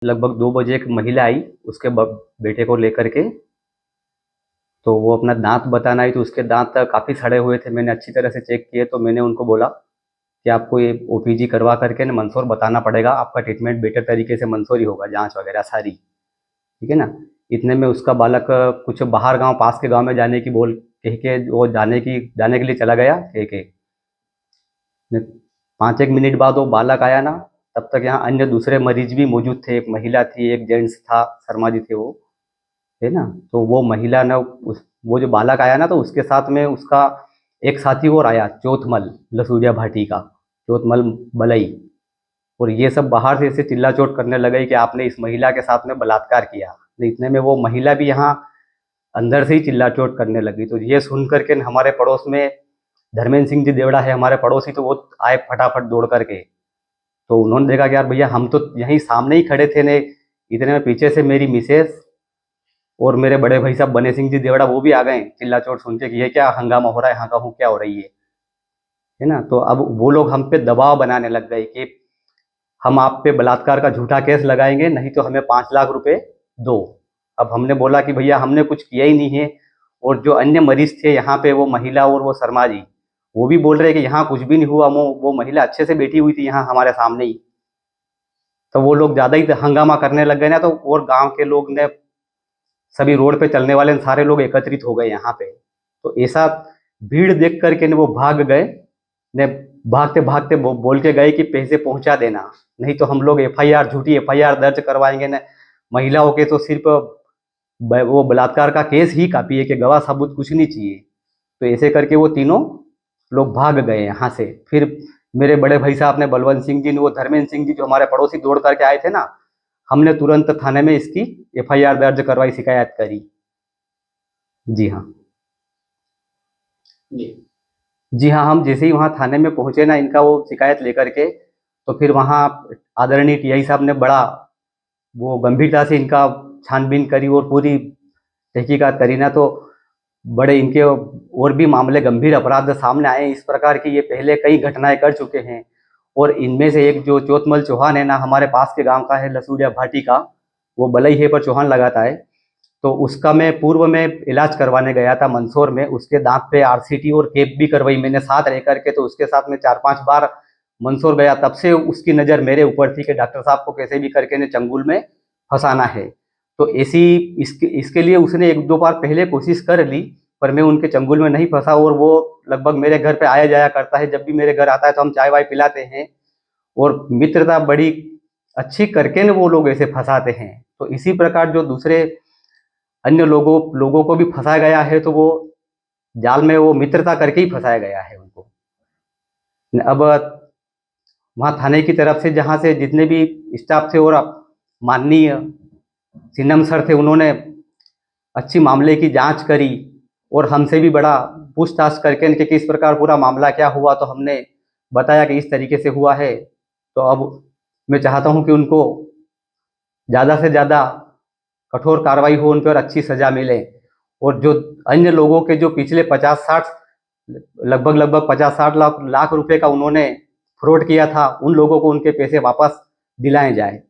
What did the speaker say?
लगभग 2 बजे एक महिला आई उसके बेटे को लेकर के। तो वो अपना दांत बताना आई, तो उसके दांत काफ़ी सड़े हुए थे। मैंने अच्छी तरह से चेक किए, तो मैंने उनको बोला कि आपको ये ओपीजी करवा करके ना मंदसौर बताना पड़ेगा, आपका ट्रीटमेंट बेटर तरीके से मंदसौर ही होगा, जांच वगैरह सारी, ठीक है ना। इतने में उसका बालक कुछ बाहर गांव, पास के गांव में जाने की बोल कह के वो जाने के लिए चला गया कह के। 5 एक मिनट बाद वो बालक आया ना, तब तक यहाँ अन्य दूसरे मरीज भी मौजूद थे। एक महिला थी, एक जेंट्स था, शर्मा जी थे वो, है ना। तो वो महिला ना वो जो बालक आया ना, तो उसके साथ में उसका एक साथी और आया, चौथमल लसूरिया भाटी का, चौथमल बलई। और ये सब बाहर से ऐसे चिल्ला चोट करने लगे कि आपने इस महिला के साथ में बलात्कार किया। तो इतने में वो महिला भी यहाँ अंदर से ही चिल्ला चोट करने लगी। तो ये सुन करके हमारे पड़ोस में धर्मेंद्र सिंह जी देवड़ा है हमारे पड़ोसी, तो वो आए फटाफट दौड़ करके। तो उन्होंने देखा कि यार भैया हम तो यहीं सामने ही खड़े थे ने। इतने में पीछे से मेरी मिसेस और मेरे बड़े भाई साहब बने सिंह जी देवड़ा वो भी आ गए चिल्ला चोट सुन के कि ये क्या हंगामा हो रहा है, यहाँ का हूँ क्या हो रही है ना। तो अब वो लोग हम पे दबाव बनाने लग गए कि हम आप पे बलात्कार का झूठा केस लगाएंगे, नहीं तो हमें 5 लाख रुपए दो। अब हमने बोला कि भैया हमने कुछ किया ही नहीं है। और जो अन्य मरीज थे यहाँ पे, वो महिला और वो शर्मा जी, वो भी बोल रहे कि यहाँ कुछ भी नहीं हुआ, वो महिला अच्छे से बैठी हुई थी यहाँ हमारे सामने ही। तो वो लोग ज़्यादा ही हंगामा करने लग गए ना, तो और गांव के लोग ने, सभी रोड पे चलने वाले सारे लोग एकत्रित हो गए यहाँ पे। तो ऐसा भीड़ देख करके ने वो भाग गए ने। भागते भागते बोल के गए कि पैसे पहुंचा देना, नहीं तो हम लोग एफआईआर, झूठी एफआईआर दर्ज करवाएंगे न। महिलाओं के तो सिर्फ वो बलात्कार का केस ही काफी है कि गवाह सबूत कुछ नहीं चाहिए। तो ऐसे करके वो तीनों लोग भाग गए यहाँ से। फिर मेरे बड़े भाई साहब ने, बलवंत सिंह जी ने, वो धर्मेंद्र सिंह जी जो हमारे पड़ोसी दौड़ करके आए थे ना, हमने तुरंत थाने में इसकी एफआईआर दर्ज करवाई, शिकायत करी। जी हाँ। जी। जी हाँ, हम जैसे ही वहाँ थाने में पहुंचे ना, इनका वो शिकायत लेकर के, तो फिर वहाँ आदरणीय टीआई साहब ने बड़ा वो गंभीरता से इनका छानबीन करी और पूरी तहकीकात करी ना। तो बड़े इनके और भी मामले, गंभीर अपराध सामने आए इस प्रकार की, ये पहले कई घटनाएं कर चुके हैं। और इनमें से एक जो चौथमल चौहान है ना, हमारे पास के गांव का है, लसूड़िया भाटी का, वो बलई है पर चौहान लगाता है। तो उसका मैं पूर्व में इलाज करवाने गया था मंदसौर में, उसके दांत पे आरसीटी और केप भी करवाई मैंने साथ रह करके। तो उसके साथ में 4 5 बार मंदसौर गया, तब से उसकी नज़र मेरे ऊपर थी कि डॉक्टर साहब को कैसे भी करके ने चंगुल में फंसाना है। तो ऐसी इसके लिए उसने 1 2 बार पहले कोशिश कर ली, पर मैं उनके चंगुल में नहीं फंसा। और वो लगभग मेरे घर पे आया जाया करता है, जब भी मेरे घर आता है तो हम चाय वाय पिलाते हैं, और मित्रता बड़ी अच्छी करके न वो लोग ऐसे फंसाते हैं। तो इसी प्रकार जो दूसरे अन्य लोगों को भी फंसाया गया है, तो वो जाल में वो मित्रता करके ही फंसाया गया है उनको। अब वहाँ थाने की तरफ से, जहाँ से जितने भी स्टाफ थे और माननीय सिन्नम सर थे, उन्होंने अच्छी मामले की जांच करी और हमसे भी बड़ा पूछताछ करके इनके किस प्रकार पूरा मामला क्या हुआ। तो हमने बताया कि इस तरीके से हुआ है। तो अब मैं चाहता हूँ कि उनको ज़्यादा से ज़्यादा कठोर कार्रवाई हो, उन पर अच्छी सजा मिले। और जो अन्य लोगों के जो पिछले 50 60 लगभग 50 60 लाख रुपए का उन्होंने फ्रॉड किया था, उन लोगों को उनके पैसे वापस दिलाए जाए।